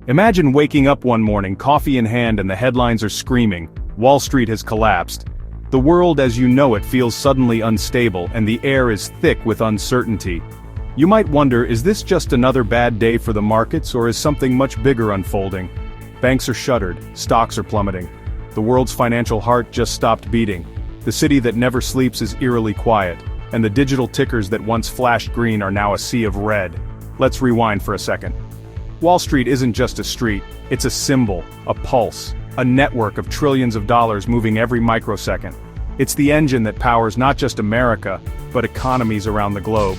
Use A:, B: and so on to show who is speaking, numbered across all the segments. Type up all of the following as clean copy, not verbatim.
A: Imagine waking up one morning, coffee in hand, and the headlines are screaming, Wall Street has collapsed. The world as you know it feels suddenly unstable, and the air is thick with uncertainty. You might wonder, is this just another bad day for the markets, or is something much bigger unfolding? Banks are shuttered, stocks are plummeting. The world's financial heart just stopped beating. The city that never sleeps is eerily quiet, and the digital tickers that once flashed green are now a sea of red. Let's rewind for a second. Wall Street isn't just a street, it's a symbol, a pulse, a network of trillions of dollars moving every microsecond. It's the engine that powers not just America, but economies around the globe.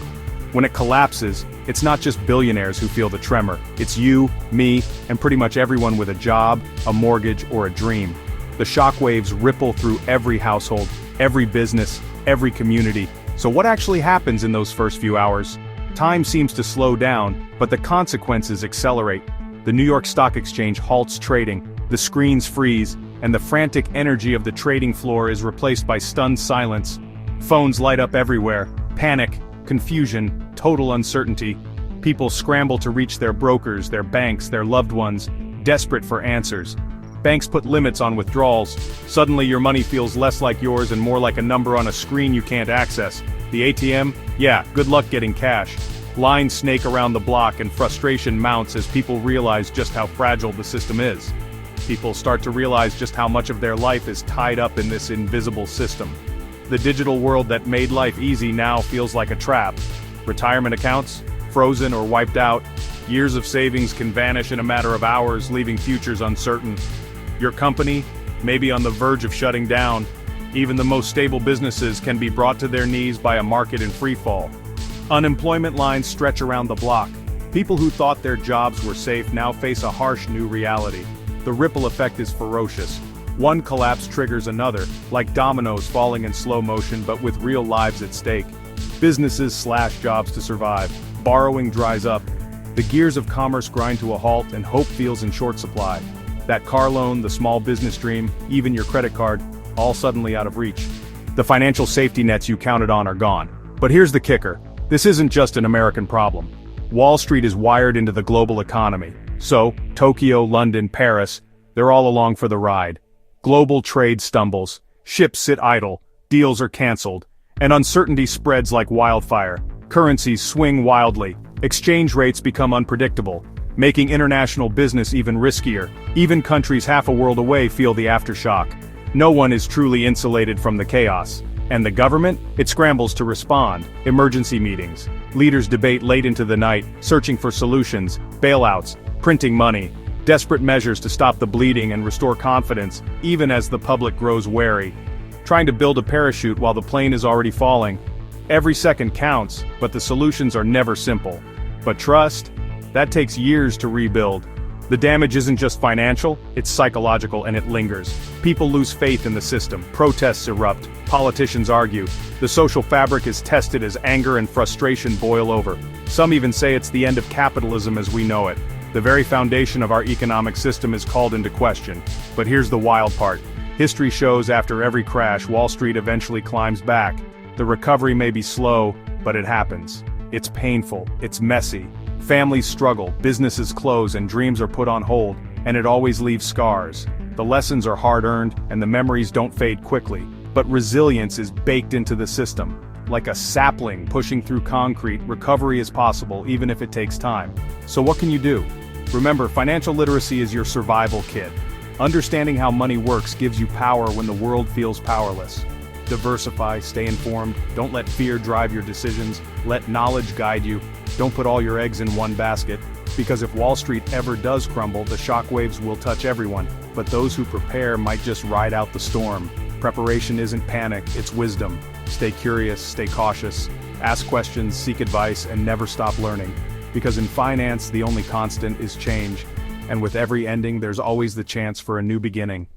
A: When it collapses, it's not just billionaires who feel the tremor, it's you, me, and pretty much everyone with a job, a mortgage, or a dream. The shockwaves ripple through every household, every business, every community. So what actually happens in those first few hours? Time seems to slow down, but the consequences accelerate. The New York Stock Exchange halts trading, the screens freeze, and the frantic energy of the trading floor is replaced by stunned silence. Phones light up everywhere, panic, confusion, total uncertainty. People scramble to reach their brokers, their banks, their loved ones, desperate for answers. Banks put limits on withdrawals. Suddenly your money feels less like yours and more like a number on a screen you can't access. The ATM? Yeah, good luck getting cash. Lines snake around the block and frustration mounts as people realize just how fragile the system is. People start to realize just how much of their life is tied up in this invisible system. The digital world that made life easy now feels like a trap. Retirement accounts? Frozen or wiped out. Years of savings can vanish in a matter of hours, leaving futures uncertain. Your company may be on the verge of shutting down. Even the most stable businesses can be brought to their knees by a market in freefall. Unemployment lines stretch around the block. People who thought their jobs were safe now face a harsh new reality. The ripple effect is ferocious. One collapse triggers another, like dominoes falling in slow motion but with real lives at stake. Businesses slash jobs to survive. Borrowing dries up. The gears of commerce grind to a halt and hope feels in short supply. That car loan, the small business dream, even your credit card, all suddenly out of reach. The financial safety nets you counted on are gone. But here's the kicker. This isn't just an American problem. Wall Street is wired into the global economy. So, Tokyo, London, Paris, they're all along for the ride. Global trade stumbles, ships sit idle, deals are canceled, and uncertainty spreads like wildfire. Currencies swing wildly, exchange rates become unpredictable, making international business even riskier. Even countries half a world away feel the aftershock. No one is truly insulated from the chaos. And the government? It scrambles to respond. Emergency meetings. Leaders debate late into the night, searching for solutions, bailouts, printing money, desperate measures to stop the bleeding and restore confidence, even as the public grows wary. Trying to build a parachute while the plane is already falling. Every second counts, but the solutions are never simple. But trust? That takes years to rebuild. The damage isn't just financial, it's psychological and it lingers. People lose faith in the system, protests erupt, politicians argue. The social fabric is tested as anger and frustration boil over. Some even say it's the end of capitalism as we know it. The very foundation of our economic system is called into question. But here's the wild part. History shows after every crash, Wall Street eventually climbs back. The recovery may be slow, but it happens. It's painful, it's messy. Families struggle, businesses close, and dreams are put on hold, and it always leaves scars. The lessons are hard-earned, and the memories don't fade quickly. But resilience is baked into the system. Like a sapling pushing through concrete, recovery is possible even if it takes time. So what can you do? Remember, financial literacy is your survival kit. Understanding how money works gives you power when the world feels powerless. Diversify, stay informed, don't let fear drive your decisions, let knowledge guide you. Don't put all your eggs in one basket, because if Wall Street ever does crumble, the shockwaves will touch everyone, but those who prepare might just ride out the storm. Preparation isn't panic, it's wisdom. Stay curious, stay cautious, ask questions, seek advice, and never stop learning. Because in finance, the only constant is change, and with every ending, there's always the chance for a new beginning.